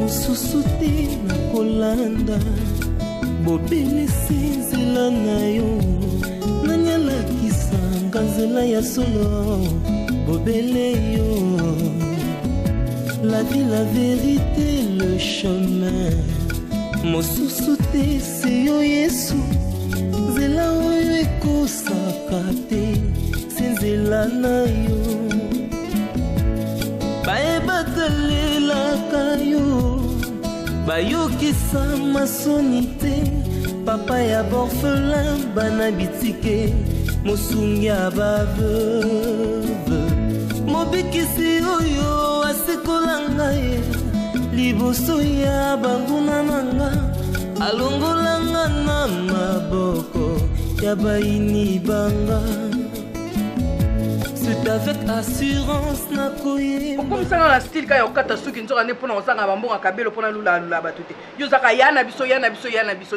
mosusu te na kolanda bobele sinzela na yo nanyalakisanga nzela ya solo bobele yo la vie la vérité le chemin mosusu te se yo Yesu nzela oyo ekosaka te se nzela na yo bayebatalelaka yo bayokisa masoni te papa ya borphelin bana bitike mosungi ya baveuve mobikisi oyo asekola ngai liboso ya banguna nanga alongolanga na maboko ya baini banga. C'est avec assurance na koye. Comme ça dans la style quand yo kata suki nzoka ne pona osanga bambonga kabelo pona lula batute. Yo zaka yana biso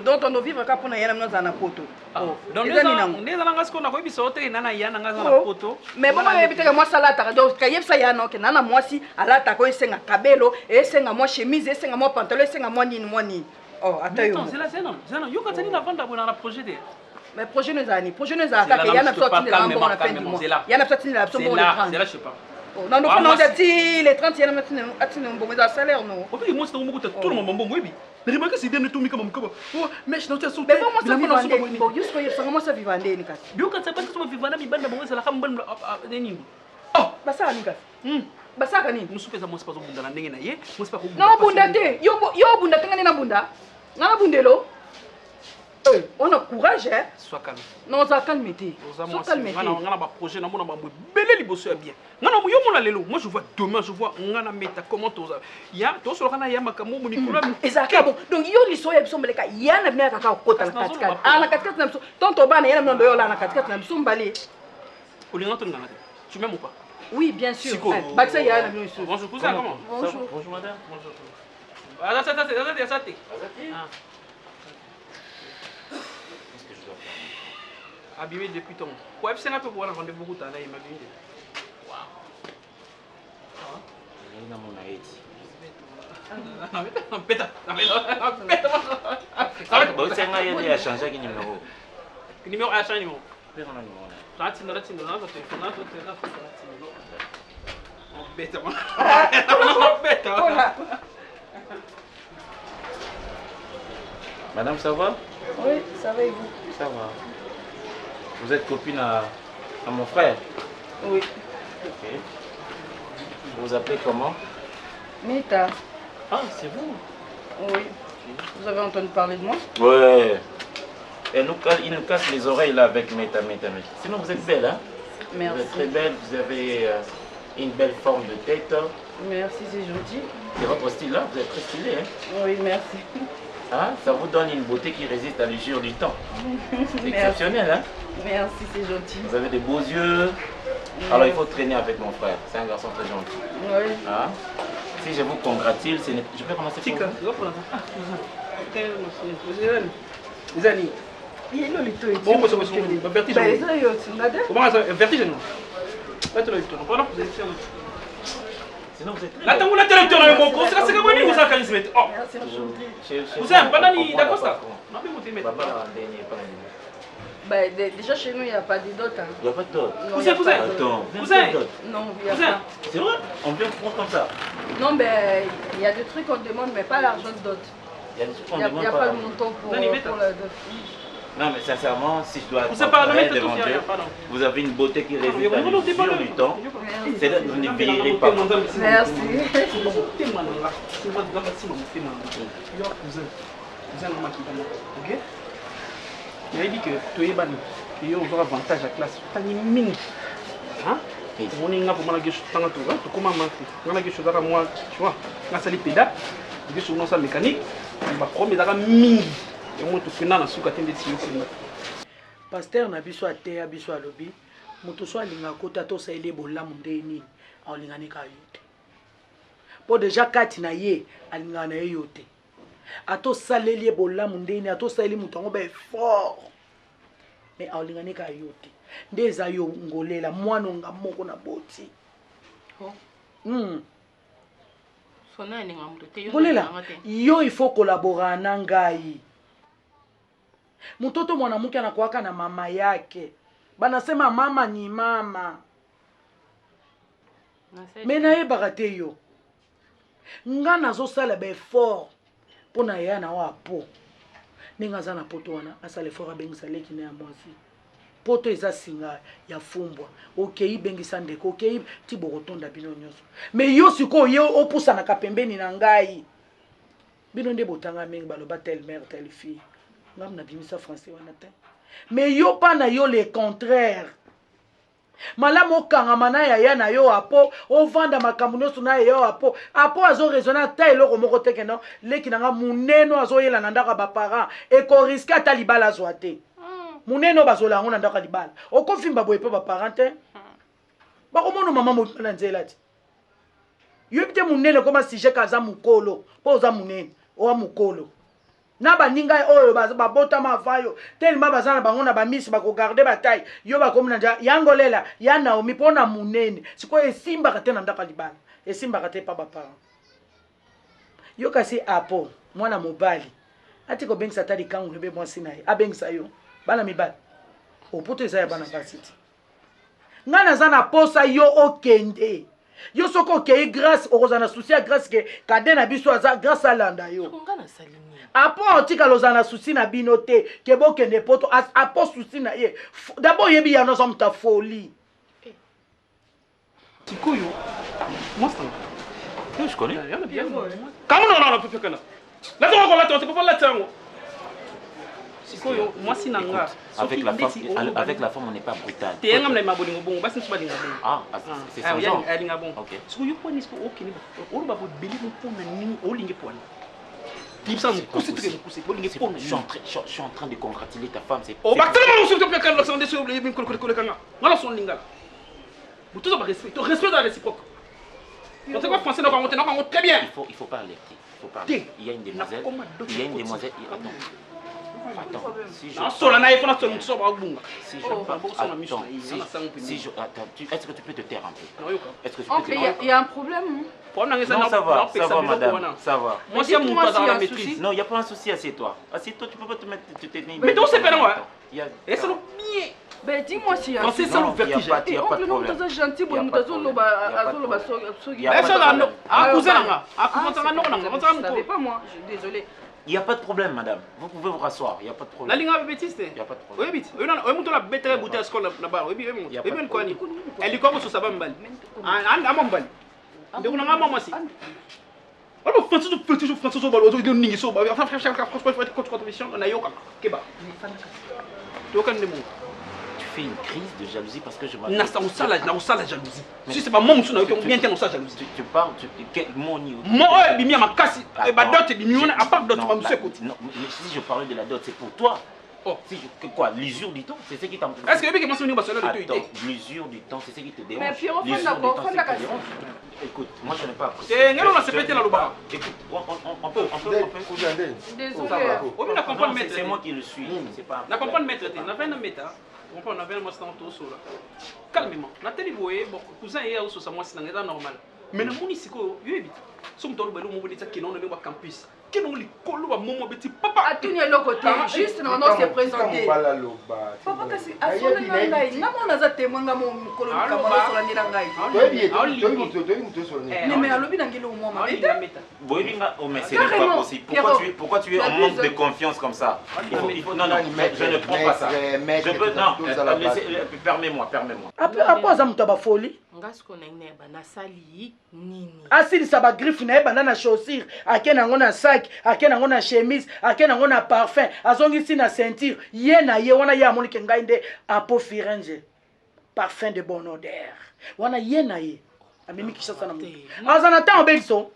donc on vivre ka pona yana mna na poto. Oh. Donc les nanga sko na ko biso te nana yana nga na poto. Mais bon ba biteka moi salata donc kayeb sa yana ke nana moi si alata ko esenga kabelo esenga moi chemise esenga moi pantalon esenga moi nini. Oh attends yo. C'est là c'est non. Yo katani na vendre bona na projet de. Mais projet nous a ni projet nous a attaqué yana sorti de la bon la fin du mois. Yana sorti de la bon le 30. C'est là je sais pas. Non non dit les 30 yana maintenant atine bon mais salaire non. Au fait moi c'est mo tout le monde bon oui. Mais remarque c'est bien tout mi comme mais je n'ai mais bon moi ça vivre bon juste que ça commence à vivre ndé ni kasi. Yo ka ça pas que ça vivre na mi banda bon ça la kama ban nini. Oh basa ni kasi. Basa ka nini? Musupeza mo sipa zo bunda na ndenge na ye. Mo sipa ko bunda. Non bunda te. Yo bunda tanga na bunda. Na bundelo. On a courage, hein? Sois calme. Non, ça calme. Sois calme. On a un projet, on a un bel liboso bien. Moi, je vois demain, je vois on a mettre comment tout ça. Il y a tout sur le canal, il y a Makamo, Nicolas. Exactement. Bon, donc il y a l'histoire, il y a des gens qui ont venir à côté de la 4x4. Ah, la 4x4, tant au bas, il y a un nom la 4x4, ils sont balés. Tu m'aimes ou pas? Oui, bien sûr. Baxa, il y a un nom. Bonjour, cousin, comment? Bonjour. Bonjour, madame. Bonjour. Azati. Abîmé depuis ton. Ouais, c'est un peu pour un rendez-vous route à la imagine. Waouh. Il a mon aide. Bon, c'est un gars qui a changé de numéro. Numéro a changé numéro. Madame, ça va? Oui, ça va et vous? Ça va. Vous êtes copine à mon frère? Oui. Ok. Vous vous appelez comment? Mita. Ah, c'est vous? Oui. Vous avez entendu parler de moi? Ouais. Il nous casse les oreilles là avec Mita. Sinon, vous êtes belle, hein? Merci. Vous êtes très belle, vous avez une belle forme de tête. Merci, c'est gentil. C'est votre style là, vous êtes très stylé, hein? Oui, merci. Hein? Ça vous donne une beauté qui résiste à l'usure du temps. C'est exceptionnel, hein? Merci, c'est gentil. Vous avez des beaux yeux. Alors il faut traîner avec mon frère. C'est un garçon très gentil. Oui. Hein? Si je vous congratule, je peux commencer par vous. Sinon vous êtes très attends, la télé tourne mon cours, c'est que vous avez ça quand ils se mettent. Oh. Vous avez pas ni d'Acosta. Non mais vous t'aimez. Bah, déjà chez nous il n'y a pas de dot. Hein. Il n'y a pas de dot. Vous êtes Attends, vous êtes non, il n'y a pas. C'est vrai? On vient prendre comme ça. Non, mais il y a des trucs qu'on demande, mais pas l'argent de dot. Il y a des trucs qu'on Il demande n'y a pas le montant pour la dot. Non, mais sincèrement, si je dois vous parlez devant Dieu, vous avez une beauté qui résiste à l'usure du temps. C'est là que vous ne vieillirez pas. Merci. Il a dit que tu es banni. Il y a un avantage à la classe. Tu as une mine. Hein? On est là pour manger tout le temps. Tu commences à manger tout le temps. Moi, tu vois, on a salé pédale. Tu es sur une salle mécanique. On va prendre des mine. Et moi, tu es là, tu es là. Pasteur na biso ateya biso alobi mutu so alinga kota to saile bolamu ndeni awlingane ka yote po déjà kati na ye alinga na yote ato saleli bolamu ndeni ato saili mutu ngo ba fort mais awlingane ka yote ndeza yo ngolela mwana nga moko na boti oh Bolela, yo il faut collaborer na ngai. Mtoto mwanamke anakuwaka na mama yake. Banasema mama ni mama. Mena ye bagate yo. Nga nazo sala be fort pona ya na wa po. Ninga za na poto wana asale fort abengisa leki na ya mwasi. Poto eza singa ya fumbwa. Okei bengisa ndeko, okei ti bokotonda bino nyoso. Me yo siko ye opusa na kapembeni na ngai. Bino nde botanga mengi baloba telle mère telle fille. Ngam na bimisa français wana te. Me yo pa na yo le contraire. Malamo kangama na ya na yo apo o vanda makambo nyonso na yo apo azo raisonner ta eloko moko teke no leki nanga muneno azo yela na ndaka ba parents e ko risque ata libala zo te muneno bazola ngo na ndaka libala okofimba boye pe ba parents te ba ko mono mama mo na nzela ti yo bite muneno koma sujet kaza mukolo po za muneno o mukolo na baninga oyo babota mavayo tellement bazana bango na ba miss ba ko garder bataille yo ba komuna nja yangolela ya Naomi pona munene siko esimba kate na ndaka libala esimba kate pa ba parents yo kasi apo mwana mobali ati ko bengisa tali kangu lebe mwasi naye abengisa yo bana mibali opoto eza ya bana basiti ngana zana posa yo okende yo soko ke grâce ozana souci ya grâce ke kade na biso aza grâce à landa yo ngana salimi apo otika lozana souci na bino te ke bokende poto apo souci na ye d'abord yebi ya nozo mta folie Tikoyo moi ça Oui, je connais. Comment non peut faire là là tu peux pas la tango Tikoyo moi si nanga avec la femme on n'est pas brutal. Te ngam na mabolingo bongo basi tsiba linga bongo Ah, c'est ça. Ah, linga bongo. OK. Tikoyo po ni ko okini o ba bo beli mo pona ni o lingi pona. Je suis en train de congratuler ta femme. C'est oh, bah, tellement on se fait quand on descend les bien coller quand on son linga. Vous tous respect, respect la réciproque. On sait quoi français donc on très bien. Il faut pas alerter. Il faut pas. Il y a une demoiselle. Il y a une demoiselle. Attends. Si je est-ce que tu peux te taire un peu? Est-ce que tu peux te taire? Il y a un problème. Non, ça va madame, ça va. Moi si mon pas dans la maîtrise. Non, il y a pas un souci, assieds-toi. Assieds-toi, tu peux pas te mettre tu te tenir. Mais donc c'est pas moi. Et c'est bien. Ben dis-moi si non, c'est ça le vertige. Il y a pas de problème. Gentil bon mutazo loba azoloba sogi. Est-ce là à cousin là. À cousin là non non, je savais pas moi, je suis désolé. Il n'y a pas de problème, madame. Vous pouvez vous rasseoir, il n'y a pas de problème. La ligne avec bêtise. Il n'y a pas de problème. Oui, vite. Oui, non, oui, monte la bête à bouteille à scola là-bas. Oui, oui, oui. Oui, bien quoi ni. Elle est comme sur sa bambale. Ah, mambale. Donc on a maman aussi. Alors français au balo, on ningi so ba. Enfin frère contre on a yoka. Keba. Yoka ndemo. Tu fais une crise de jalousie parce que je m'appelle. Na ça la jalousie. Si c'est pas moi monsieur na yoka bien ten ça jalousie. Tu parles quel moni? Moi bimi ma kasi et ba dot bimi on a pas dot ba monsieur côté. Non, mais si je parlais de la dot, c'est pour toi. Oh, si quoi, l'usure du temps, c'est ce qui t'empêche. Est-ce que le mec est mentionné au bas de Attends, l'usure du temps, c'est ce qui te dérange. Mais puis on L'usure fait du d'accord, temps, on c'est fait ce qui te d'accord. dérange. Écoute, moi je n'ai pas appris. C'est non, on s'est pété là le bas. Écoute, on peut. Désolé. Oh, mais la comprendre maître. C'est moi qui le suis. C'est pas. La comprendre maître, on avait un maître. On avait un master en tout là. Calmement. Nathalie Boé, bon, cousin et aussi ça moi c'est normal. Mais le monde ici ko yo évite. Somme tolo belo mo bonita qui non le campus. Qui non li kolo ba momo beti papa. À tout le côté, juste non se présenter. Papa kasi a son ngai, na mona za témoin nga mo kolo ka mona so la ndira ngai. Mais alobi na ngelo mo ma. Boyinga oh mais c'est pas possible. Pourquoi tu es en manque de confiance comme ça? Non, je ne prends pas ça. Je peux non, permets-moi. Après ça mutaba folie. Ngasko na neba na sali nini. Asili sa ba griffe na eba na chaussure, akena ngo na sac, akena ngo na chemise, akena ngo na parfum, azongi si na ceinture, ye na ye wana ya monike ngai nde apo firenze. Parfum de bonne odeur. Wana ye na ye. Amemi kishasa na mutu. Azana ta obelso.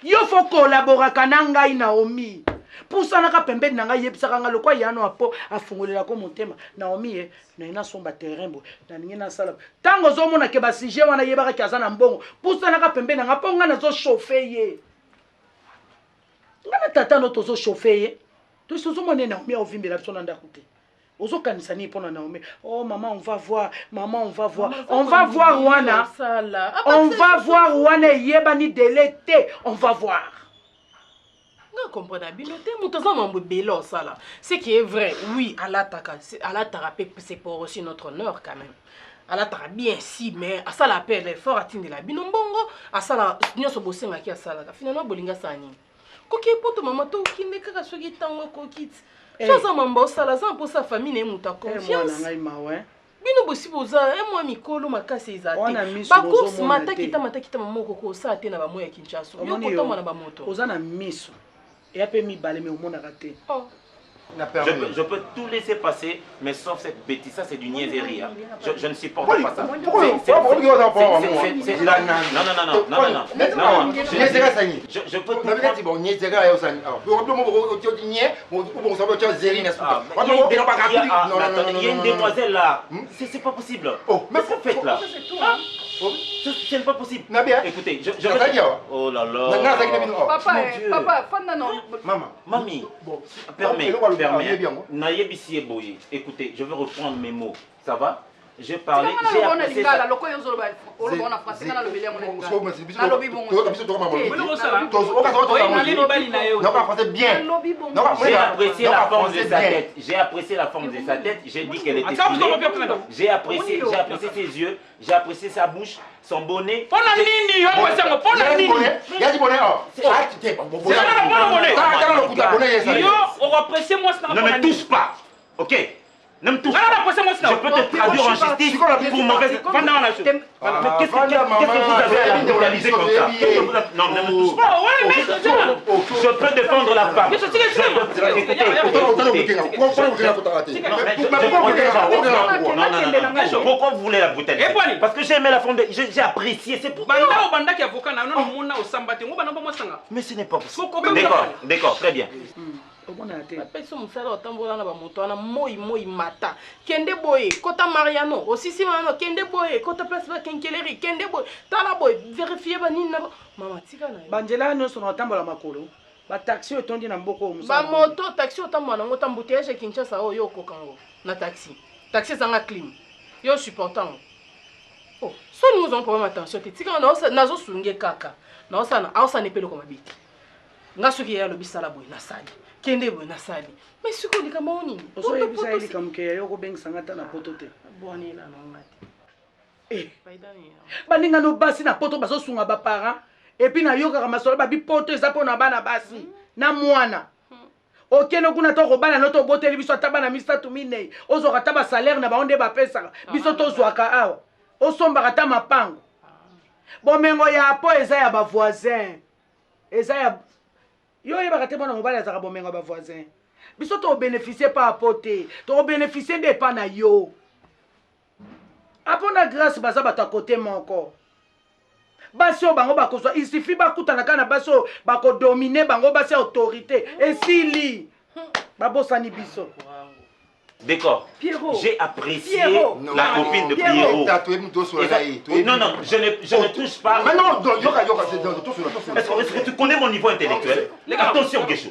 Yo faut collaborer kana ngai Naomi. Poussana ka pembeni na ngai yebisaka nga lokwa yano apo afungolela ko motema. Naomi ye na ina somba terrain bo na ningi na sala. Tango zo mona ke ba sujet wana yebaka kaza na mbongo. Poussana ka pembeni na nga po nga na zo chauffer ye. Ngana tata no to zo chauffer ye. To so zo mona Naomi ovimbela biso na ndako te. ozokanisa nini mpona Naomi? Oh maman, on va voir, maman, on va voir. On va voir wana. On va voir wana yebani delete. On va voir. Non, comprenez bien. Ce qui est vrai, oui, Allah c'est pour aussi notre honneur quand même. Allah t'a bien si, mais à ça l'appel est fort à tindre la binombongo, à ça la nion se bosser ma qui a ça là. Finalement, bolinga sani. Koki poto maman to ki ne kaka soki tango kokit. Chaza mambo ça la za pour sa famille ne muta confiance. Bino bosi boza moi mikolo makasi ezate. Ba course mata kita maman koko ça te na ba moya Kinshasa. Yo kota mona ba moto. Ozana miso. Et après mi balé mais au monde raté. Oh. Je peux tout laisser passer, mais sauf cette bêtise, ça c'est du niaiserie. Je ne supporte pas ça. Pourquoi Non. Je peux tout il y a une demoiselle là. C'est pas possible. Mais qu'est-ce que vous faites là? C'est pas possible. Écoutez, je oh là là. Papa, maman, mamie, permets. Écoutez, je veux reprendre mes mots. Ça va? J'ai parlé, j'ai apprécié ça. J'ai apprécié la forme de sa tête. J'ai apprécié la forme de sa tête. J'ai dit qu'elle était stylée. J'ai apprécié ses yeux. J'ai apprécié sa bouche, son bonnet. Ne me touche pas, ok? Ne me touche pas. Je peux te traduire en justice pour mauvaise... Mais qu'est-ce que vous avez à la brutaliser comme ça? Non, ne me touche pas. Je peux défendre la femme. Pourquoi vous voulez la brutaliser? Parce que j'ai aimé la femme, j'ai apprécié, c'est pour... Mais ce n'est pas possible. D'accord, très bien. Peso musala otambola na ba moto na moi mata kende boye kota Mariano osisi mama kende boye kota place ba kenkeleri kende boye tala boye vérifier ba nini na mama tika na banjela no sono otambola makolo ba taxi otondi na mboko musala ba moto taxi otambola ngo tambouteage Kinshasa o yo kokango na taxi zanga clim yo supportant oh so nous avons problème attention tika na zo sunge kaka na osana ne pelo ko mabiki ngasuki ya lobisala boye na sali kende bo na sali mais siko lika maoni oso yebisa eli kamke yo ko bengisa ngata na poto te boni la no ngati paidani baninga no basi na poto baso sunga ba parents et puis na yoka masolo ba bi poto eza pona bana basi na mwana okeno kuna to ko bana no to boteli biso ata bana misatu minei ozo kata ba salaire na baonde ba pesa biso to zwaka awa osomba kata mapango bomengo ya po eza ya ba voisin eza ya yo yeba kate bona mobali azaka bomenga ba voisin biso to bénéficier pas apoter to bénéficier de pas na yo apona grâce baza bata côté moko basi o bango bakozwa il suffit bakutana kana basi o bako dominer bango basi autorité esili babosani biso. D'accord. J'ai apprécié la copine de Pierrot. Non, je ne touche pas. Mais non, est-ce que tu connais mon niveau intellectuel? Attention, Guécho.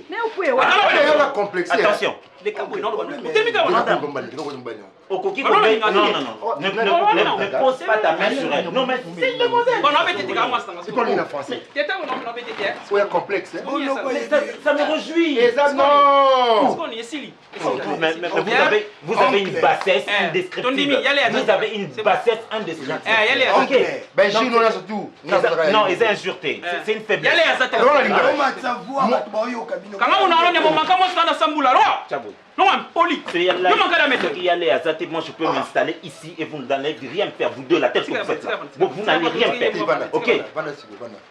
Attention. Okoki, non, ne pose pas ta main sur elle. Non, mais c'est une demoiselle. Ça me réjouit. Mais vous avez une bassesse indescriptible. Vous avez une bassesse indescriptible. Ok. Non, ils ont insulté. C'est une faiblesse. Non, poli. Il y a les azatés, moi je peux m'installer ici et vous n'allez rien faire, vous deux, la tête que vous faites là. Vous n'allez rien faire. Ok.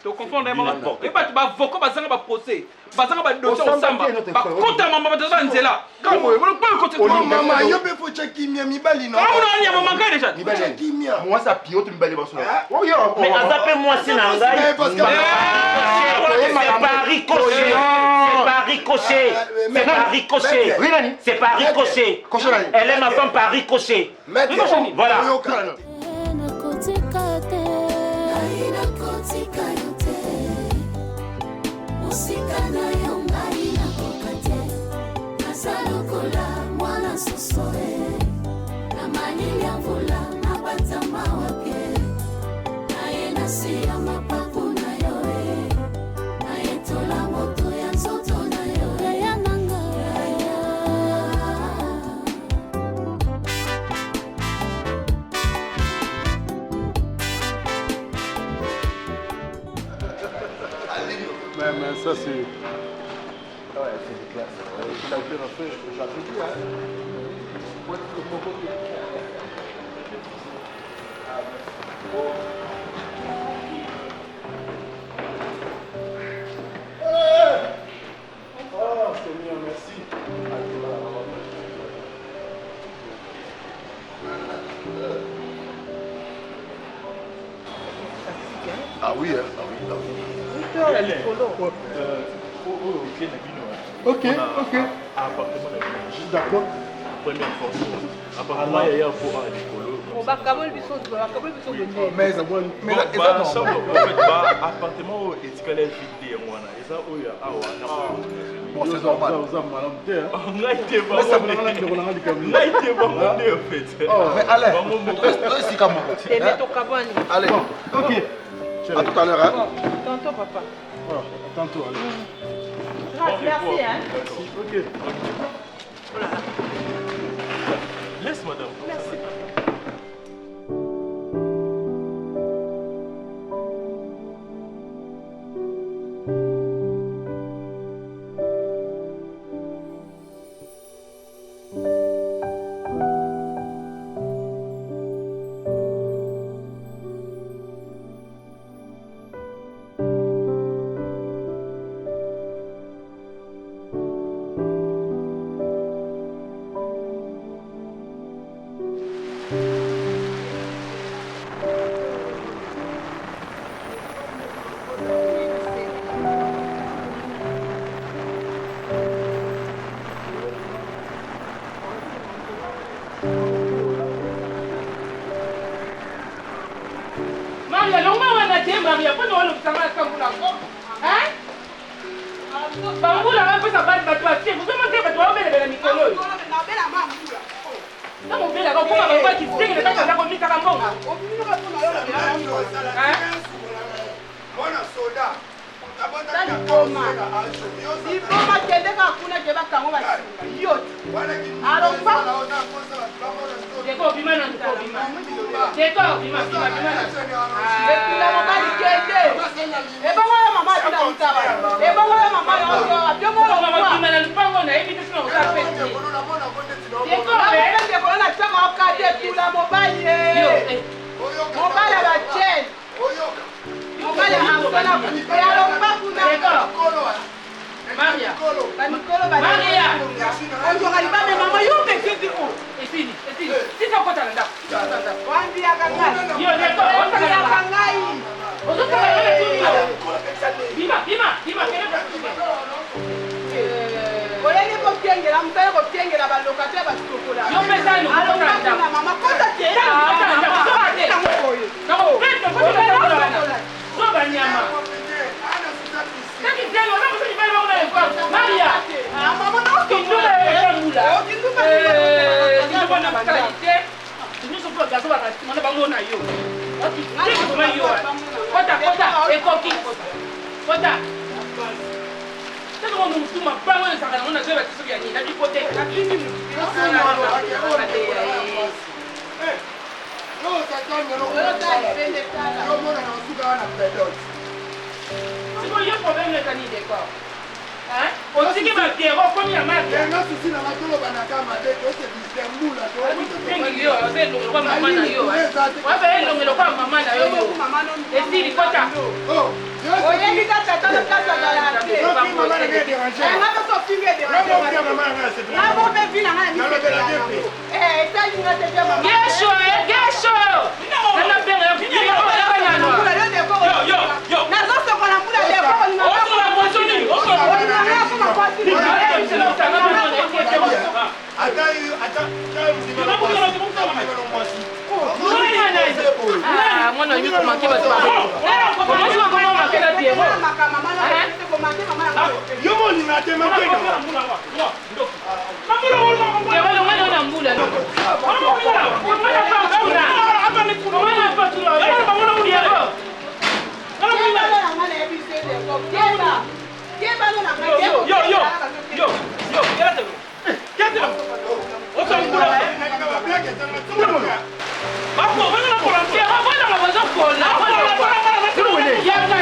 Tu confonds les moments. Et pas tu vas voco, vas en procès. Vas en dossier au samba. Quand ta maman va te faire là. Comment vous pouvez continuer? Maman, il y a peu de chakimia, mi bali non. Comment on a maman déjà? Chakimia. Moi ça piote mi bali baso. Mais azapez-moi c'est nangai. C'est pas ricochet. C'est pas ricochet. C'est pas ricochet. C'est pas ricochet. Elle est ma femme par ricochet. Voilà. Mwana sosoe Mais ça c'est... Ouais, c'est classe. Ça a été refait, j'avais dit, hein. Oh, Seigneur, merci. Ah oui, hein. Ah oui, ah oui. Ok, ok. D'accord. Première fois. Apparemment, il y a un faux à l'écolo. Mais ça, appartement étiqueté vidé, moi. Et ça, oui, bon, c'est normal. On a été bon. On a été bon, en fait. Oh, mais allez. C'est comme allez. Ok. À tout à l'heure, hein. Tantôt, papa. Tantôt, allez. Merci, hein. Ok. Voilà. Laisse, madame. Merci.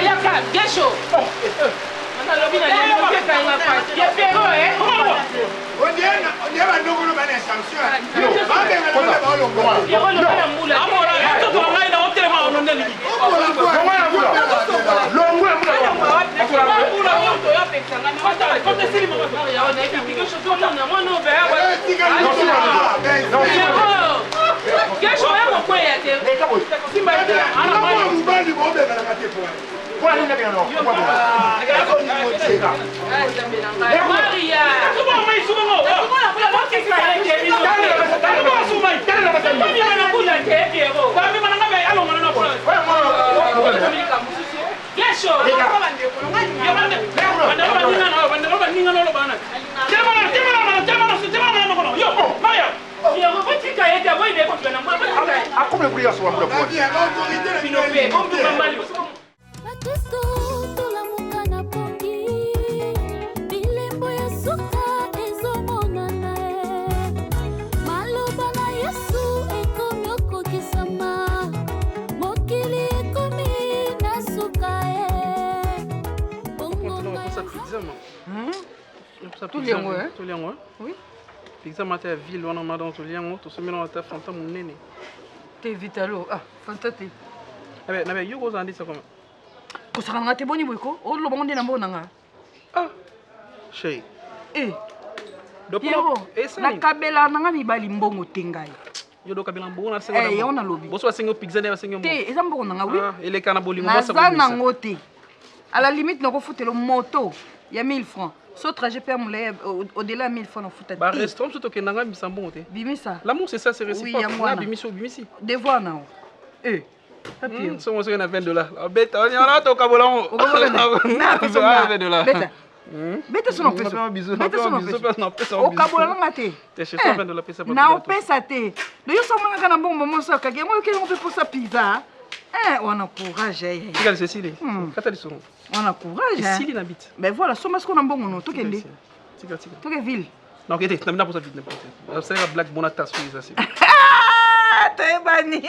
Yaka, Gesho. On oui. Pizza matin ville on a dans tout lien tout ce mélange ta fanta mon nene. T'es vitalo ah fantati. Eh ben na be yugo zandi ça comment. Ko saka ngate boni boyko o lo bonde na mbona nga. Ah. Chez. Pierrot, na kabela nanga mibali mbongo tengai. Yo do kabela mbongo na sengo. Eh, on a lobby. Boso asengo pizza ne asengo. Te, eza mbongo nanga oui. Ah, ele kana bolingo bosa. Na na ngote. À la limite nako futelo moto, il y a 1000 francs. Ce trajet peut me au-delà de 1000 francs en foutre. Bah restaurant surtout que nanga misa mbongo te. Bimisa. L'amour c'est ça, c'est réciproque. Oui, na bimiso bimisi. Devoir na. Eh. Papier. So mo se na $20. Beta, on a to kabola. O na $20. Beta. Beta sono peso. Beta sono peso. O kabola nga te. Te chez toi $20 pesa. Na o pesa te. Do yo somanga kana mbongo moso kage mo ke ngombe pour sa pizza. On a courage. Regarde Cécile. Kata lisoro. On a courage. Cécile n'habite. Ben voilà, somme ce qu'on a bon non, tout kende. Tika. Tout que ville. Non, ok, t'es n'a pas ça vite n'importe. C'est la blague bonne attache ça c'est. T'es bani.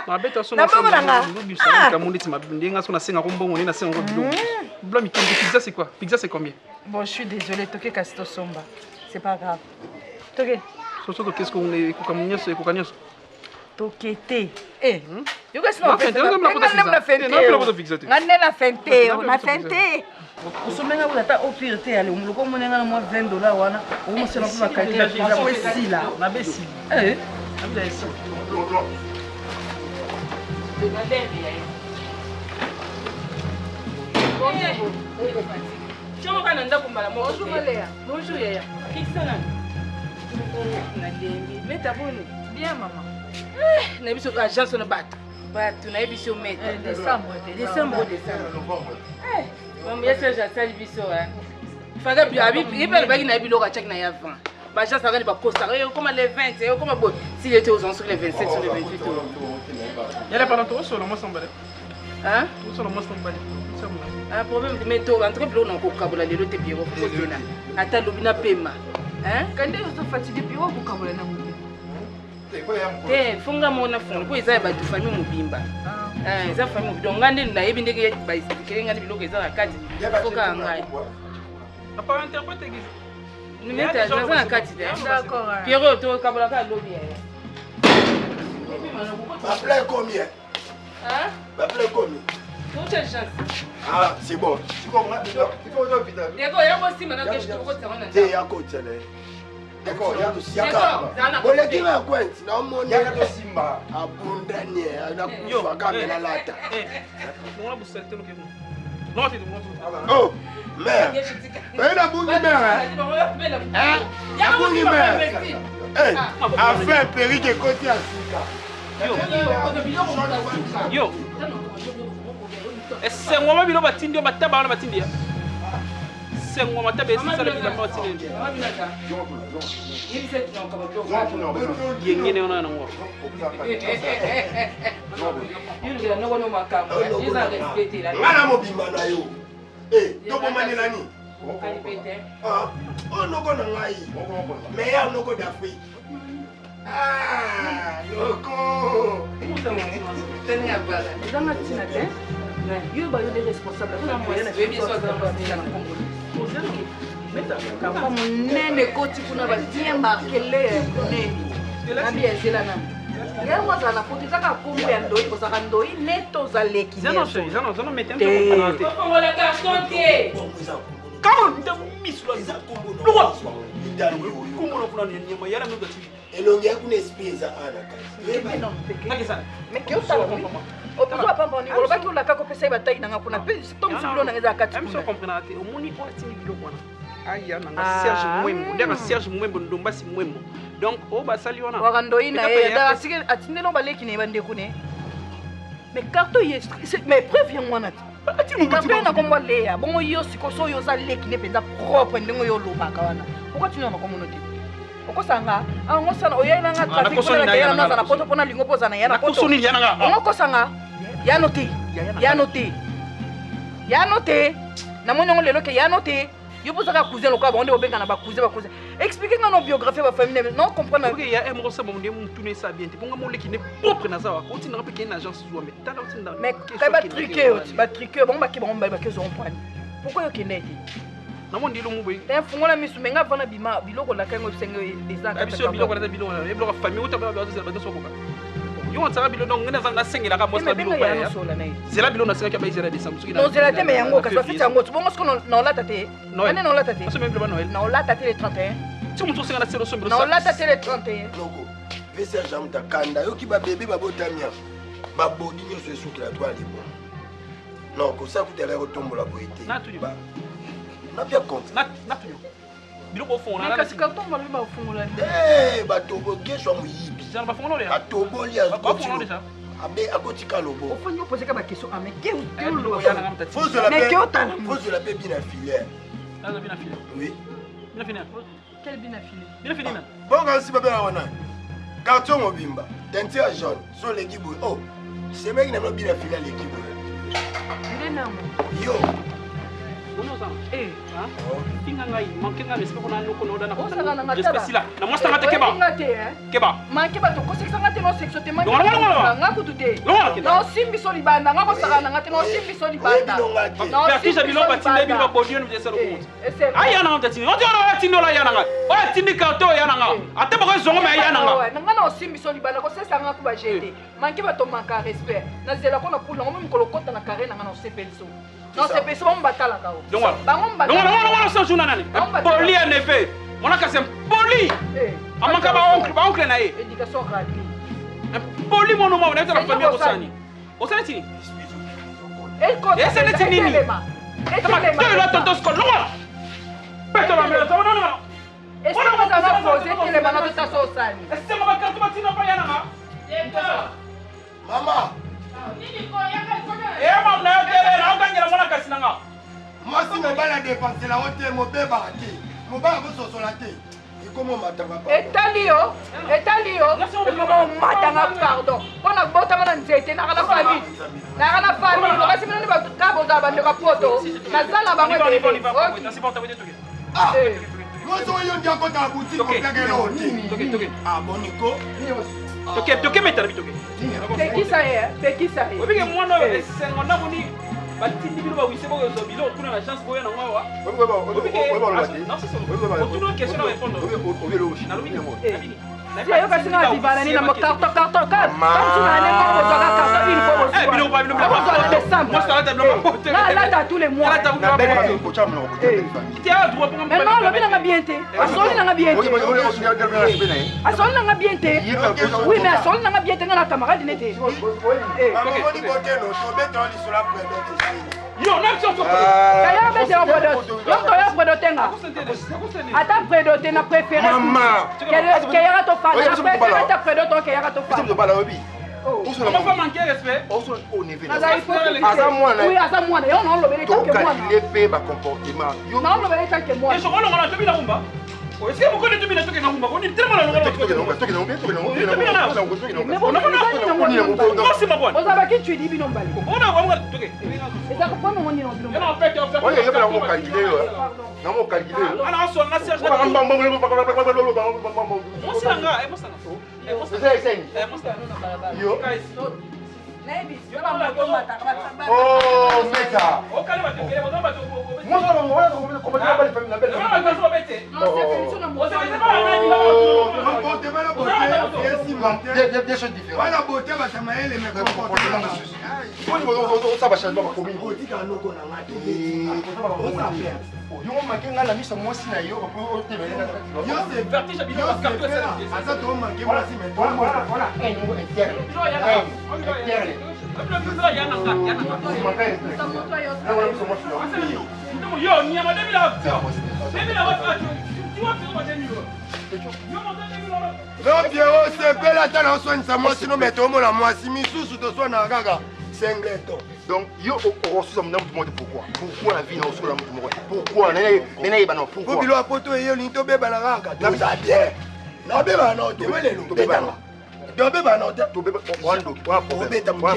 Na beta so na ngubi ça kamundi tima ndinga so na senga ko mbongo ni na senga ko bilo. Bla mi pizza c'est quoi? Pizza c'est combien? Bon, je suis désolée, toke kasito somba. C'est pas grave. Toke. So qu'est-ce qu'on est ko kamunya so ko kanyo. Tokete. Eh. Yo que non fente. Ngane na fente, na fente. Usomenga ulata au pire te ale umuluko monenga na mo $20 wana. Umo sena kwa kalkela za ko sila. Na besi. Eh. Na besi. Bonjour Yaya. Qui ça là? Bien maman. Na biso agence na bato. Bato na biso met. Décembre. Maman yesa ja sali biso hein. Fanga bi abi ibele bagi na biloko check na ya 20. Ba agence va ba costa comme les 20 comme bon s'il était aux sur les 27 sur les 28. Il a pas longtemps sur le mois sambale. Hein? Sur le mois sambale. Un problème de métaux entre biloko na ko kabola lelo te biro ko tena. Ata lobina pema. Hein? Quand est-ce que fatigué biro ko kabola na mu? Eh, funga mona funga ko eza ba tu famille mobimba. Eza famille mobimba. Donc ngande na yebi ndenge ba isikere ngande biloko eza na kati. Foka ngai. Apa interprète giz. Ni meta eza na kati de. D'accord. Pierrot to kabola ka lobi ya. Ba plein combien? Hein? Ba plein combien? Toute chance. Ah, c'est bon. Tu comprends? Il faut au vite. D'accord, il y a aussi maintenant que je te propose ça. T'es à côté là. D'accord, y'a aussi yaka. Ole kila kwenti na omoni yaka to simba. Abundanye, ana kufa kama na lata. Mona busete no ke. Non, c'est bon. Oh, mère. Ben na bungi mère. Hein? Ya bungi mère. Eh, afin perike côté Afrika. Yo. Ese ngoma bilo batindi bataba na batindi. C'est moi ma table ça le bilan pas tirer. Yengine ona na ngo. Yule no no makamba. Iza respecter la. Ngana mobimba na yo. Eh, to bomane nani? Kalipete. Ah, oh no go na ngai. Mais ya no go d'Afrique. Ah, loko. ezanga ntina te yo bayo les responsables kamba monene koti kuna bien marquele monene nabi ezela nani yango azala na poto ezaka kombo ya ndoi kozaka ndoi neto ozaleki elongi yakuna esprit eza opesa pampani olobaki olaka kopesa ye batai nanga kuna mpe tomosu bilo nanga eza kati omoni oyo atindi biloko wana aya nanga serge mwembo ndeka serge mwembo ndombasi mwembo donc oyo basali wana waka ndoi na ye asiki atindeli baleki na ye bandeko ne mais carton ye mais preuve yango wana te carton ye na kombo aleya bongo yo sikoso oyo oza leki ne mpenza propre ndenge oyo olobaka wana pourkoi tini wana komono te okosanga angosana oyayinanga trafiknaza na poto mpona lingo mpo oza na ya na poto ongokosanga yano te yano te namoni yango lelo ke yano te yo mpo ozaka cousin lokola bango nde bobenga na bacousin explique nga no biographie ya bafamille non comprendre ya moko sa bango nde mutuna esa bien te bonga moleki ne propre na zawa otindaka mpe keye na agence zuwa mais tala otinda mais kai batrike bango bake bango mbali bake ozoromprendre pourquoi yokende te namoni ndilo muboyi fungola misu me nga vana bima biloko laka yango bisenge biso biloko na biloko na biloko famille utaba bazo bazo sokoka yo nsaka bilo donc ngena zanga sengelaka mosa bilo ba ya zela bilo na senga ba izela décembre soki non zela te me yango kasi bafiti yango bongo siko na olata te ane na olata te aso même bilo Noël na olata te le 31 ti mutu senga na selo sombiro na olata te le 31 loko pesa jamta kanda yoki ba bébé babotamia babodi nyonso esukila to alibo non kosa kutela kotombola boyete na tuyo na bien compte na tuyo biloko ofungona na kasi carton balobi bafungola batobo gesho moyibi jana bafungola ya atoboli abe akotika lobo ofandi opose ka bakeso ame ke fozela mpe bina filière oui bonga nsi babela wana carton mobimba teinture jaune so leki boye o semeki na bina filière leki boye yo finga ngai manke nga respect kona loko no dana ko respect sila na mwasta ngate keba manke ba to ko seksa ngate no sekso te manke nga kutute no simbi so libanda nga ko saka ngate no simbi so libanda no tija biloba tinde biloba bodio no jesero ko aya na ngate tinde ojo na tinde la yana nga o tinde karto yana nga ate ba ko zongo me yana nga nga no simbi so libanda ko seksa nga ku ba jete manke ba to manka respect na zela ko na pula ngo mikolo kota na kare na nga no sepelso non c'est pas ça batala kao non ça joue nanani poli en effet on a cassé poli amaka ba oncle na ye éducation gratuite poli mon nom on est dans la famille osani osani tini et c'est nini et tu la tonton scol non pète la merde non non et ça on va poser que les bananes de ça osani c'est ma carte matina pa yana mama mwasi mobala dépensela o te mobebaka te mobala bososola te ekomi omatanga etali yo ekomi omatanga pardon mpona botama na nzete naka na famille lokasi minani ka bozala bandeko poto naza na bango nyonso oyo ndi akotaka butiki koplakela o te boniko toke metala bitoke pekisa ye obike mwana oyo esengo namoni batindi bino bawise bokozo bilo kuna na chance boyo na mwawa otuna question na répondre yo kasi nga vivana nini na carton nalata tous les mois mais non lobi nanga bien te asoli nanga bien te oui mais asoli nanga bien te nga na camarade ne te kaya betela predote nga ata predote na préféré keyaka tofanda ta predote keyaka tofanda aza mwana yo naolobele tanke mwana tanke mwana est-ce que vous connaissez bien que nous on est tellement là on a qui tu dis binombali on a ça ko pono ngoni no oye yo bela mo calculer na mo calculer ana so na serge Oh, Meta. Des choses différentes. Voilà, beauté, va t'amailler les mecs. Ça va changer ma commune. Non, Pierrot, c'est belle à t'en soigner ça, moi, sinon, mais tout le monde a moi, si Missou, sous te soin dans gaga, c'est un gâteau. Donc, yo, on reçoit ça, pourquoi? Pourquoi la vie n'a pas de pourquoi? Pourquoi? Pourquoi il a poto et il a bébé la raga? Non, ça bien. Non, bébé, non, tu veux les loups, bébé. Tu bébé, non, tu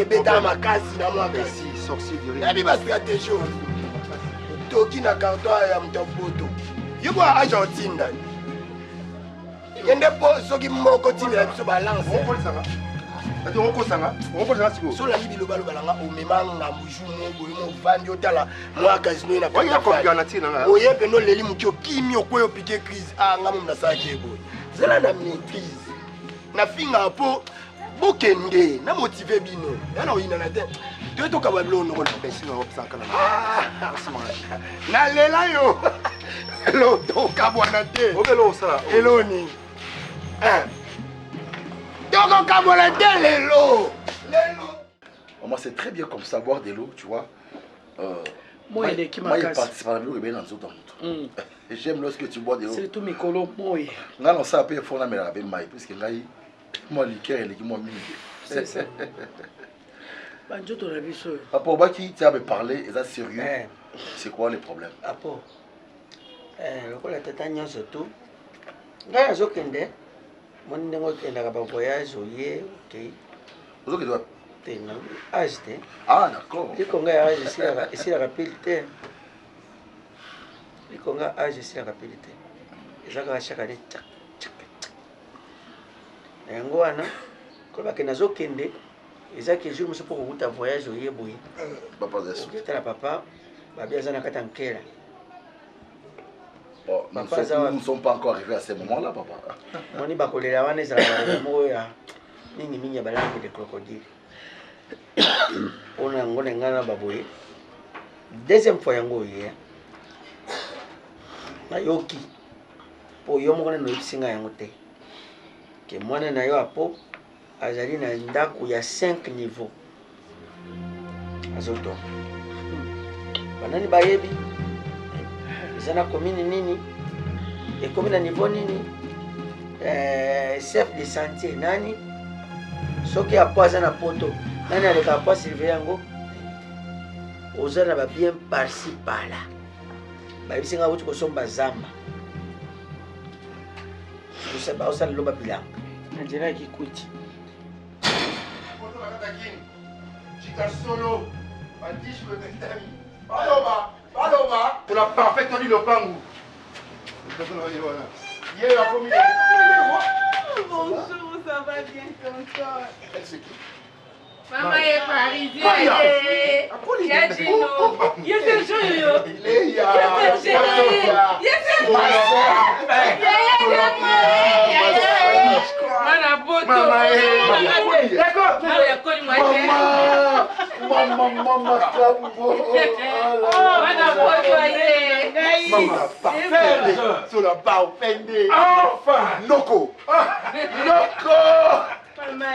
bébé, ma casse, dans moi, si, sorcier de rien. Il va se faire des choses. Toki na carton ya mtopoto. Yuko Argentine. Yende po soki moko timela biso balance. Ati oko sanga siko. So la libi lo balo balanga o memanga mujumo boyo vandi otala moi casino na. Oya ko bigana tina nga. Oye pe no leli mukyo kimi okweyo piquer crise. Ah ngamu na sake boy. Zela na maîtrise. Na finga po bokende na motiver bino. Yana oyina na te. Tu to ka bablo no ko pesi no opsaka na. Na lela yo. Lo to ka bwana te. Obelo sala. Eloni. Donc ka bwana te lelo. Moi c'est très bien comme ça boire de l'eau, tu vois. Moi il est qui m'a cassé. Participe à la vie bien dans tout. J'aime lorsque tu bois de l'eau. C'est tout mes colos moi. Nga non ça peut faire na mela be mai parce que ngai moi liqueur et moi mini. C'est ça. Banjo to la biso. Apo baki tu as me parler, est ça sérieux? C'est quoi les problèmes? Apo. Lokola tata nyonso tout. Nga azokende. Mon ndengo kenda ka ba voyage oye, OK. Ozo ke doit tena. Acheter. Ah d'accord. Liko nga age ici la rapidité. Liko nga age ici la rapidité. Ezaka chaque année tchak tchak. Yango wana ko ba kena zokende. Ezaki jour monsieur pour route à voyage oye boye. Papa des. C'était la papa. Ba bien zana katankela. Bon, nous ne sommes pas encore arrivés à ce moment-là, papa. Moni bakolela wana ezala moya mingi mingi balangi de crocodile. On a ngone ngana baboye. Deuxième fois yango ye. Na yoki. Po yo moko no isinga yango te. Ke mwana na yo apo azali na ndako ya 5 niveaux. Azoto. Banani bayebi. Zana commune nini et commune à niveau nini chef de chantier nani soki apoza na poto nani aleka po Sylvie yango ozana ba bien par-ci par-là ba bisinga wuti ko somba zamba tu sais ba osala loba bilang Angela kikuti Poto bakata kini chika solo bandish le betami baloba pour la parfaite on dit le pangu. Bonjour, ça va bien comme ça. C'est qui? Maman est parisienne. Il y a Gino. Il y a ce jeu. Il y a ce jeu. Il y a ce jeu. Sur la barre pendée. Enfin, Noko.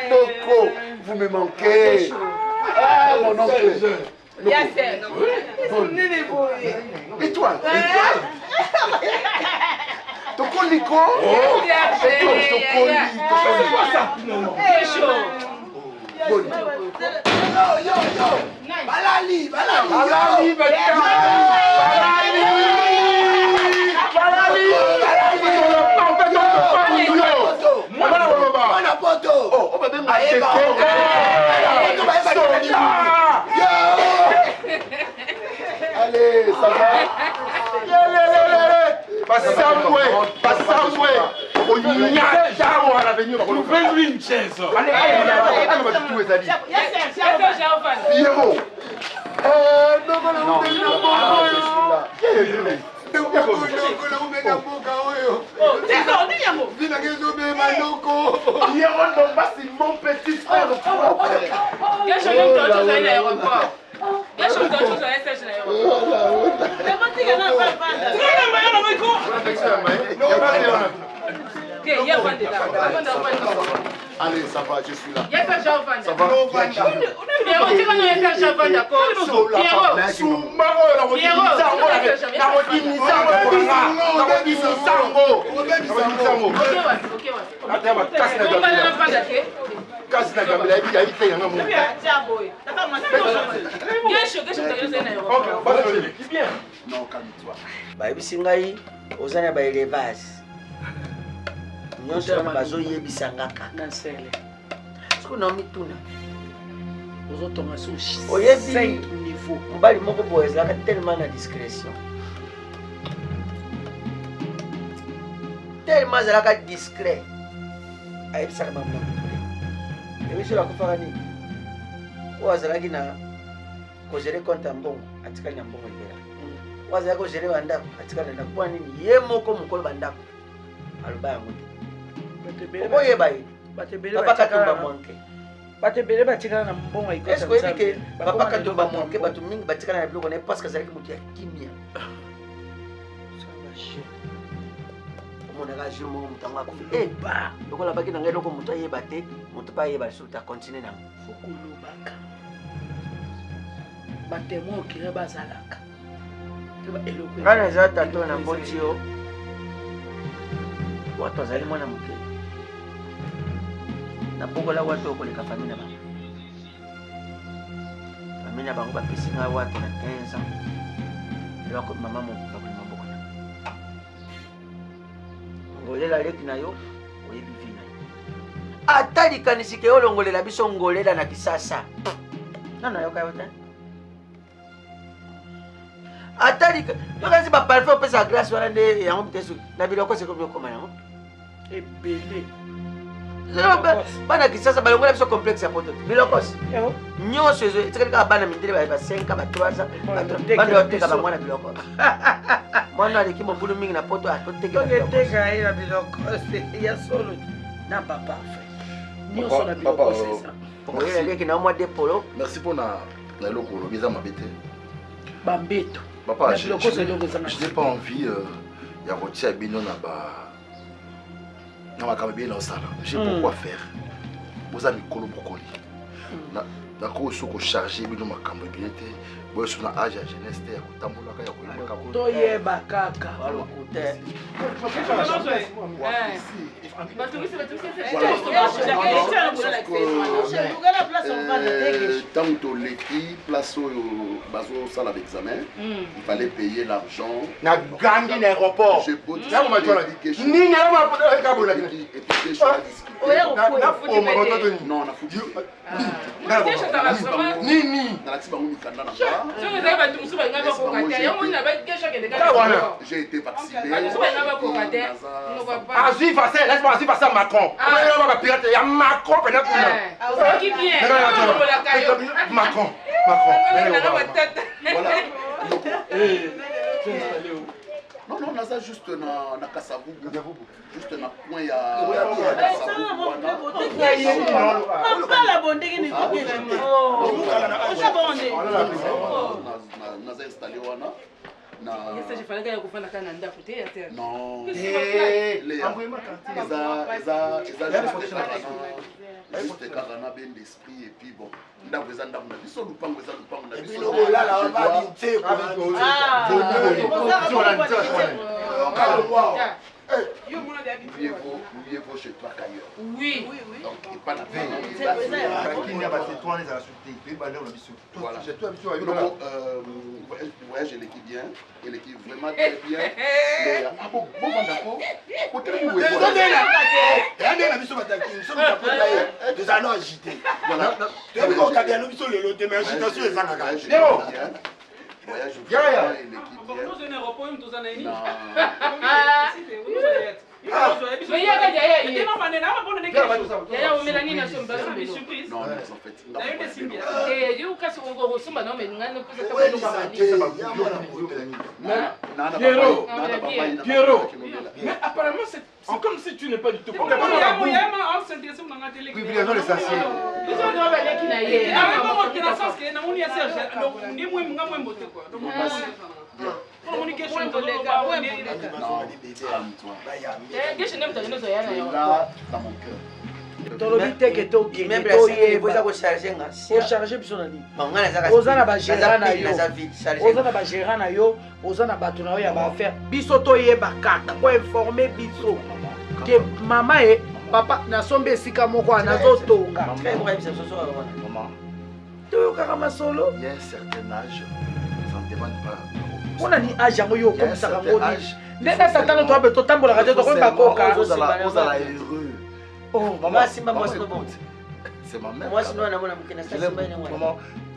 Noko, vous me manquez. Ah, mon oncle. Étoile. Toko Nico. C'est chaud. Yo. Balali. Allez, ça va? Passez-moi. Nous faisons une chaise. Mon petit frère. Allez, ça va, je suis là. Ça va. Non, calme-toi. bayebisi ngai oza na baélevage nyonso wana bazoyebisa ngaka na nsele soki na mituna ozotonga so oyebi niveau mobali moko boye ezalaka tellement na discrétion tellement azalaka discret ayebisaka bamoko te ebiso bakufaka nini oyo azalaki na kogere compte ya mbongo atikali na mbongo libera oyo azalaki kogere bandako atikali na ndako mpo nini ye moko mokolo bandako aloba yango te okoyeba ye babakatumba mwanke bato ebele batikala na mbongo est-ce que oyebi ke babakatumba mwanke bato mingi batikala na biloko na ye parce que azalaki moto ya kimia omonaka jour moko moto yango akufi lokola baki na ngai eloko moto ayeba te moto mpe ayeba lisusu akontinue nango fokolobaka batemoin okire bazalaka ngai naza tato na mboti yo wato azali mwana moke nabokola wato okoleka famille na bango famille na bango bapesi ngai wato na 15 ans eloko mama bakolima maboko na ngolela leki na yo oyebi vi na yo ata likanisi ke olongolela biso ngolela na kisasa nano yoka yo te atalika yokanisi baparfum opesa grâce wana nde yango mitesu na biloko sekomi okoma yango ebele bana kisasa balongola biso complexe ya poto bilokosi nyonso ezo etikali kaka bana mindele ba 5 ba 3 banda oteka bamwana biloko mwana aleki mobulu mingi na poto atoteka ye na bilokosi ya solo na baparfum nyonso na bilokosi eza oyeleleki na mwa de polo merci mpona na eloko olobi eza mabe te bambeto papa je n'ai pas envie ya kotia bino na makambo ebele na osala j'ai pourquoi faire boza mikolo bokoli nakoso kocharge bino makambo ebele te boyoso na age ya jeunesse te ya kotambolaka ya koyebaka toyeba kaka ntango toleki place oyo bazosala baexamen il fallait payer l'argent na gangi na aéroport nini nini nalakisi bango mikanda na j'ai été vacciné azwi facile laisse-moi azwi facile Macron ba pirate ya Macron pena Macron voilà non non naza juste na Kasavubu juste na point ya naza installé wana non juste kaka na ben d'esprit et puis bon ndako eza ndako na biso lupango eza lupango na biso mieux vaut chez toi qu'ailleurs. Oui. Donc, et pas la peine. Voilà. Donc, voyage, elle équipe bien. Elle équipe vraiment très bien. Ah bon, d'accord. Nous allons agiter. Voilà. Voyage, elle équipe bien. Mais il y a Pierrot, mais apparemment c'est comme si tu n'es pas du tout content. tolobi teke tokecharge biso na nini oza na bagérant na yo oza na bagérant na yo oza na bato na yo ya baaffaire biso toyeba kaka koinforme biso ke mama ye papa nasombi esika moko wana nazotonga toyokaka masolo mpona ni age yango yo okomisaka ngo nini nde na tatano toabe totambolaka te tokomi bakoka Oh, maman, c'est ma mère. Moi, sinon,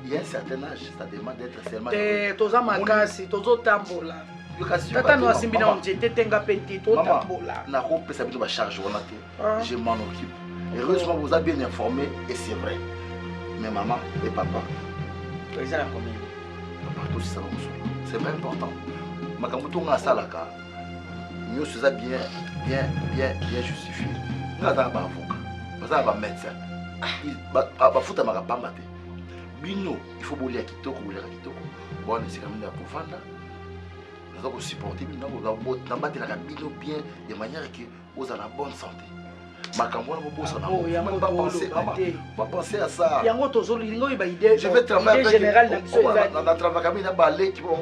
il y a un certain âge, ça demande d'être seulement. Toza makasi, tozo tambola. Tata no asimbi na onjete tenga petit, to tambola. Na ko pesa biso ba charge wana te. Je m'en occupe. Heureusement, vous avez bien informé et c'est vrai. Mais maman et papa, ils ont combien? Papa, tout ça c'est pas important. Makambo to nga salaka. Mieux c'est bien justifié. Baza ba avocat, baza ba médecin. Ba futa maka pamba te. Bino, il faut bolia kitoko, Bon, c'est quand même la profanda. Nous avons supporté bino, nous avons battu la bino bien de manière que vous avez la bonne santé. Makambo na bobosa na. Oh, yango pas penser, pas penser à ça. Yango tozo lingo iba idée. Je vais travailler avec général na biso ezali. Na travailler na balé qui vont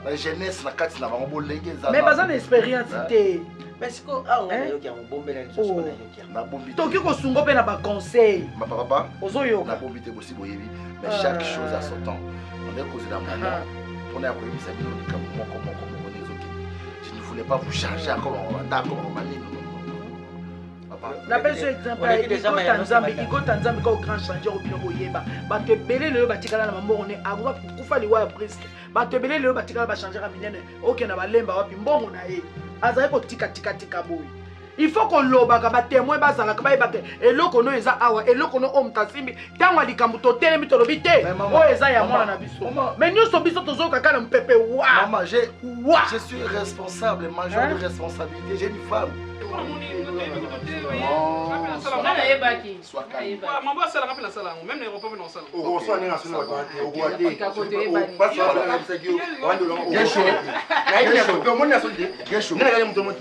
na jeunesse na kati na bango bolenge za. Mais baza na expérience te. Mais c'est quoi ah on a yoki en bombe là sur na yoki. Na bombi. Toki ko sungo pe na ba conseil. Ma papa. Ozoyo. Na bombi te bosi boyebi. Mais chaque chose a son temps. On est causé dans mon moment. On a appris ça bien comme je ne voulais pas vous charger encore d'accord mani. Napesi exemple ikota nzambe ka grand changer obino boyeba bato ebele lelo batikala na mambongo ne akoka kufa liwa ya presque bato ebele lelo batikala bachanger ka minene okenda balemba wapi mbongo na ye azali kotika boye il faut kolobaka batémoin bazalaka bayebake eloko no eza awa eloko no omutasimbi ntango alikambo totelemi tolobi te oyo eza ya mwana na biso mais nyonso biso tozokaka na mpepe wa maman je suis responsable majeur de responsabilité j'ai une femme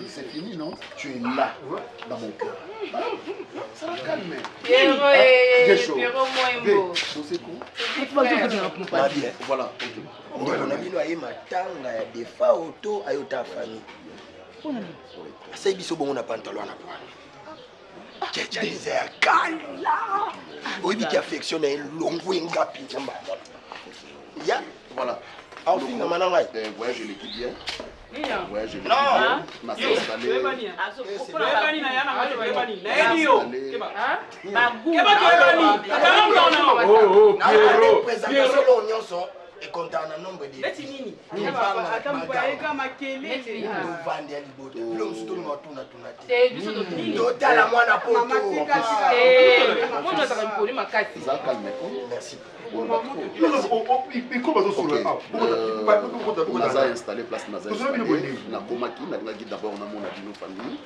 c'est fini non? Tu es là dans mon cœur. Ça va calmer. Voilà. On a vu aye matanga ya defa auto ayota famille. Asa biso bongo na pantalon na kwa. Tcha les a kala. Obi qui affectionne un longo ngapi njamba. Ya, voilà. Au fin na mananga. Ouais, je l'écoute bien. Ouais, je l'écoute bien. Ma sœur installée. Oh, Pierrot. Et content un nombre de on a installé place na komaki na ngaki d'abord na mona dino famille.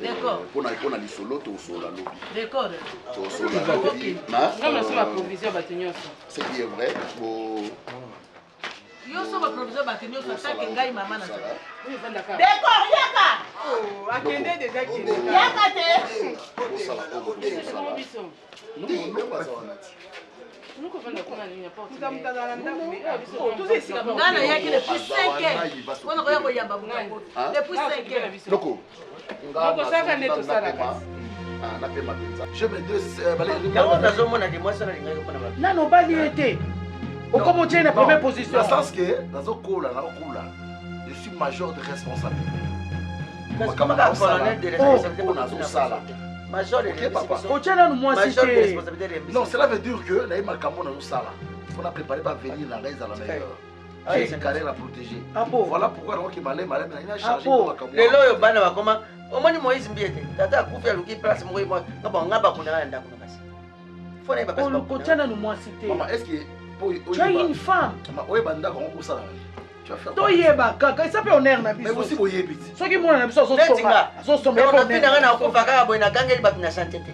D'accord. Pour na lisolo to sola lobi. D'accord. To sola lobi. Ma provision batenyo. Ce qui est vrai, yo so ba provision batenyo so ça que ngai maman na ça. D'accord, yaka. Oh, akende déjà qui. Yaka te. Nous connaissons qu'on a une porte. Nous avons dans la ndako. Tous ici là. Ngana yaki depuis 5 ans. On a koya yamba bunga. Depuis 5 ans. Loko. Ngoko saka neto sala. Je me dis yango nazomona de moi ça na linga ko na ba. Nano bali été. Okomo tient la première position. Dans le sens que je suis major de responsabilité. Comment un colonel de responsabilité on a tout ça là. Major de responsabilité. Non, cela veut dire que là il m'a cambo dans tout ça là. On a préparé pour venir la raise à la meilleure. J'ai une carrière à protéger. Voilà pourquoi donc il m'a chargé pour les loyaux bana comment au moins Moïse mbiete tata akufi aluki place moko moi ngaba kuna na ndako na basi faut na basi on continue nous moi citer maman est-ce que tu as une femme maman oye banda ko ko sala tu vas faire to yeba kaka ça peut honneur na biso mais aussi boye biti soki mona na biso so somba ko na pina na ko faka boy na gangeli bat na santé te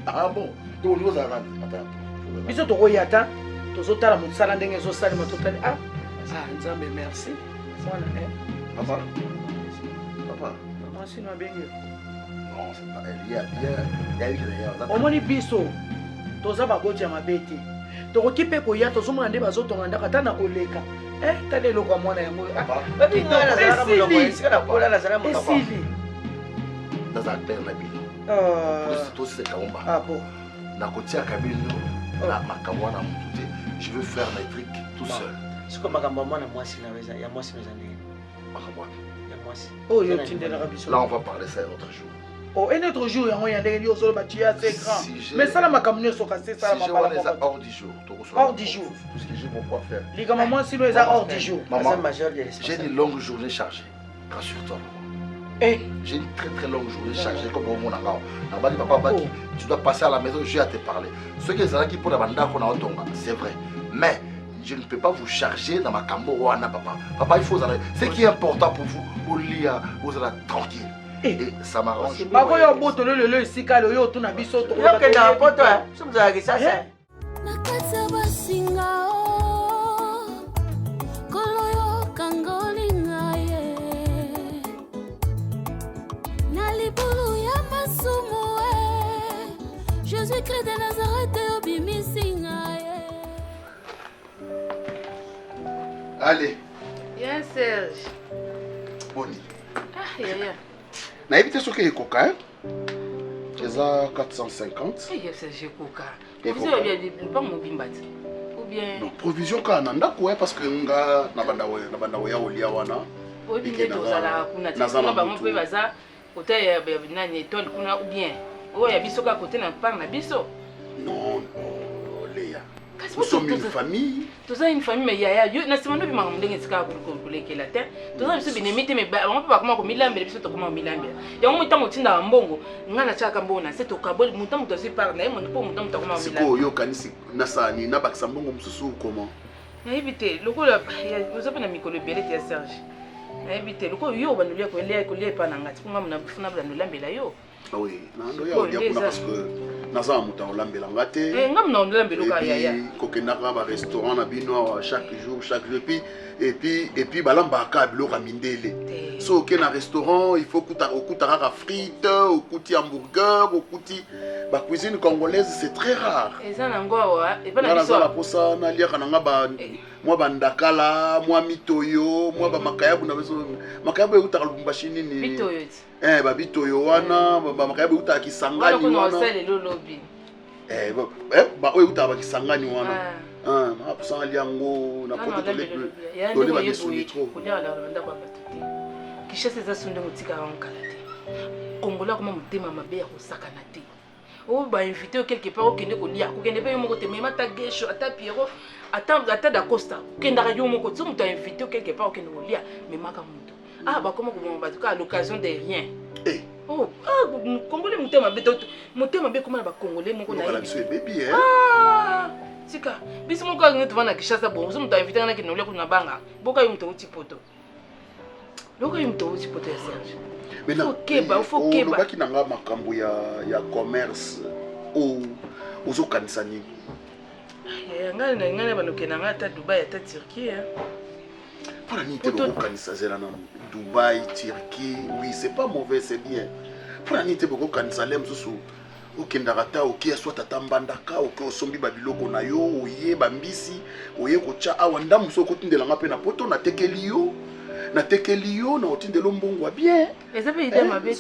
ah bon to nous attends biso to koya ta to zo tala mosala ndenge zo sala matotali ah nzambe merci voilà papa maman sino bengi non c'est pas elle y a omoni biso toza baboti ya mabe te tokoki mpe koya tozomona nde bazotonga ndako ata na koleka tala eloko ya mwana yango esili naza pere na bino toseka omba nakotiaka bino na makambo wana motu te je veux faire mes trucs tout seul siko makambo ya mwana mwasi ya mwasi noza ndenge makambo wana ya mwasi oyo tindelaka biso là on va parler ça un autre jour un autre jour yango ya ndenge yo ozoloba tu es assez grand mais sala makambo nyonso kasi sala mabala hors du jour hors du jour tout ce que j'ai beaucoup à faire likambo mwasi no eza hors du jour maman j'ai une longue journée chargée rassure-toi j'ai une très longue journée chargée comme mon angao nabali papa baki tu dois passer à la maison je vais te parler ce que ezalaki pour la banda qu'on a otonga c'est vrai mais je ne peux pas vous charger dans ma cambo wana papa il faut ce qui est important pour vous olia vous êtes tranquille et ça m'arrange bakoyo boto lelo esika loyo tuna biso to yo ke na poto somza ki sasa nakasa basinga koloyo kangolinga ye na libulu ya masumu Jésus Christ de Nazareth obimisinga ye allez bien Serge boni yaya na éviter ce que est coca eza 450 Serge coca provision bien pas mobimba ou bien non provision ka na ndako parce que nga na banda ya olia wana obimbe tozala kuna tena bango pe baza côté ya nani étoile kuna ou bien oyo ya biso ka côté na part na biso non Léa nous sommes une famille toza une famille mais yaya yo na sima ndobi makambo ndenge esika kolekela te toza biso binemi te mais bango mpe bakoma komilambela biso tokoma komilambela yango motango otindaka mbongo nga na tiaka mbongo na se tokaboli motango tozwi part na ye mpo motango tokoma komilambela sikoyo oyokanisi nasani nabakisa mbongo mosusu comment nayebi te lokola oza mpe na mikolo ebele te ya Serge nayebi te lokola yo bandolia kolia epa na ngati mpo nga mona bana olambela yo oui nando ya olia kuna parce que naza moto olambela nga te nga mona olambela oka yaya kokendaka barestaurant na bino chaque jour et puis balambaka biloko ya mindele so oke na restaurant il faut okuta kaka frite okuti hamburger okuti bacuisine congolaise c'est très rare eza nango awa epa na biso naza na posa naliaka nanga mwa bandakala mwa mitoyo mwa bamakayabu na biso makayabu eutaka lubumbashi nini babitoyo wana bamakayabu eutaka kisangani wana oyo eutaka bakisangani wana naposa nalia yango na poto toleba misuni tro kishasa eza so ndenge otikaka nkala te kongola koma motema mabe ya kosakana te oyo bainvite yo quelque part okende kolia kokende mpe yo moko te mema ata gesho ata piero ata dacosta okendaka yo moko so moto ainvite yo quelque part okende kolia memaka moto bakoma koboma bato ka à l'occasion de rien kongole motema mabe koma na bakongole moko tika biso moko alingi tovanda na kishasa bon so moto ainvite ngana kende kolia kuna banga boka yo moto outi poto lokola moto outi poto ya Serge olobaki na nga makambo ya commerce ozokanisa nini ngai na banoke na ngai ata Dubai ata Turquie mpona nini te bokokanisa zela na Dubai Turquie oui c'est pas mauvais c'est bien mpona nini te bokokanisa le mosusu okendaka ta oke soit ata mbandaka oke osombi babiloko na yo oye bambisi oye kotya awa ndamu so okotindelanga mpe na poto natekeli yo na otindelo mbongwa bien eza mpe ide mabe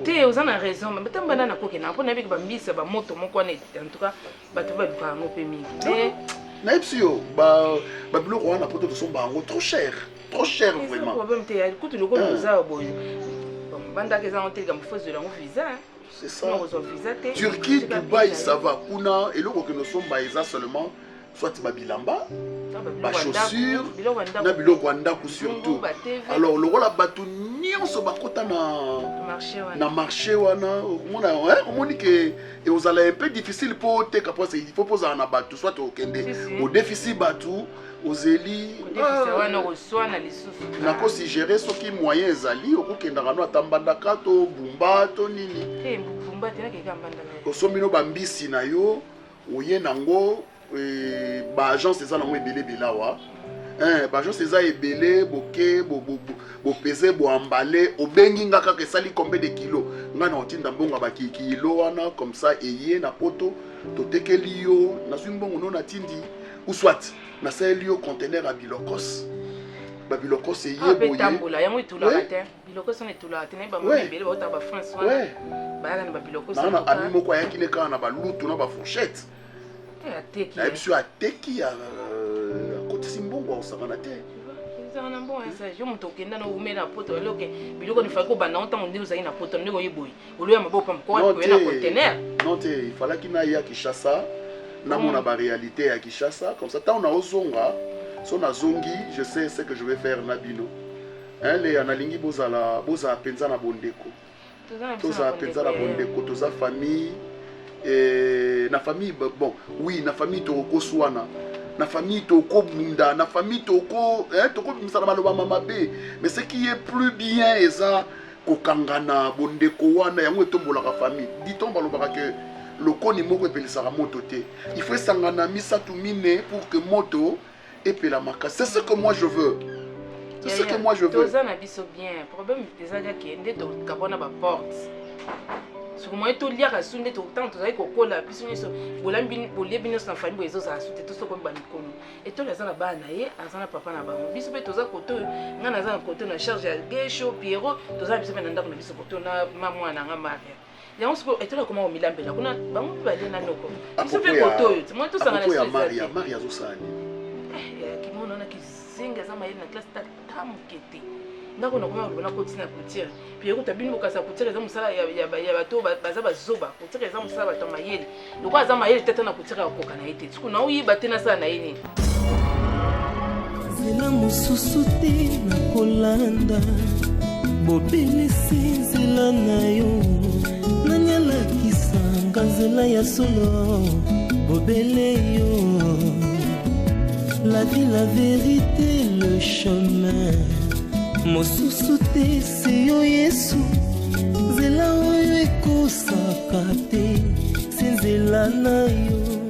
te oza na raison me ntango banda nakokena mpo nayebiki bambisa bamoto moko wana en tout cas bato balukaka yango mpe mingi nayebisi yo babiloko wana poto tosomba yango trop cher vraiment problème te kutu lokola oza boye bandaka eza ngo teleka mofosela yango visa c'est ça Turquie Dubaï ça va kuna eloko ke nosomba eza seulement soit babilamba bachaussure na biloko ya ndako surtout. Alors lokola bato nyonso bakota na marché wana omoni ke eozala un peu difficile mpo oteka mpo il faut pozala na bato soit okende odefisi bato ozeli nakosi gérer soki moyen ezali okokendaka no ata mbandaka to bumba to nini osombi no bambisi na yo oye nango baagence eza nango ebele awa baagence eza ebele boke bopese boambale obengi nga kaka esali combien de kilo nga na otinda mbongo bakikilo wana comme ça eye na poto totekeli yo nazwi mbongo no natindi ou soit nasaleli yo conteneur ya bilokos babilokos eye boye nana ami moko ayaki ne kaka na balutu na bafourchette nayebi so ateki akotisi mbongo akosangana te yo moto okenda na umela poto eloke biloko nifaki kobanda ntango nde ozali na poto ndenge oyeboyi oloya maboka mkokoye na conteneur non te ifalaki naya Kinshasa namona baréalité ya Kinshasa comme ça ntango naozonga so nazongi je sais ce que je vais faire na bino le analingi bozala mpenza na bondeko tozala mpenza na bondeko toza famille na famille bon oui na famille tokoswana na famille tokobunda na famille tokobimisana maloba mabe mais ce qui est plus bien eza kokangana bondeko wana yango etombolaka famille dit-on balobaka que lokoni moko epelisaka moto te il faut esangana misatu mine pour que moto epela makasi. C'est ce que moi je veux. C'est ce que moi je veux. Toza na biso bien problème ezaka kende to kabona ba porte soki moye toliaka su nde ntango tozali kokola biso nyonso bolebi nyonso na famille boyezo ozala su te tosokomi bamikono etolo aza na bana na ye aza na papa na bango biso mpe toza kote oyo ngai naza na kote na charge ya gesho piero toza na biso mpe na ndako na biso kote na mamwana nanga maria yango siko etolo akoma komilambela kuna bango mpe balie na noko biso mpe kote oyo moye tosangana maria azosala kimona wana kizenga aza mayele na classe tata mokete ndako na koma lobona kotina couture puis écoute bino bokasa couture eza musala ya bato baza bazoba couture eza musala bato mayele loko aza mayele tata na couture ya koka na ete siku na oyiba te na sala na yini zela mosusu te na kolanda bobelisi nzela na yo nanyalakisanga nzela ya solo bobele yo la vie, la vérité, le chemin. Mosusu te se yo Yesu, zela oyo ekosaka te, se nzela na yo.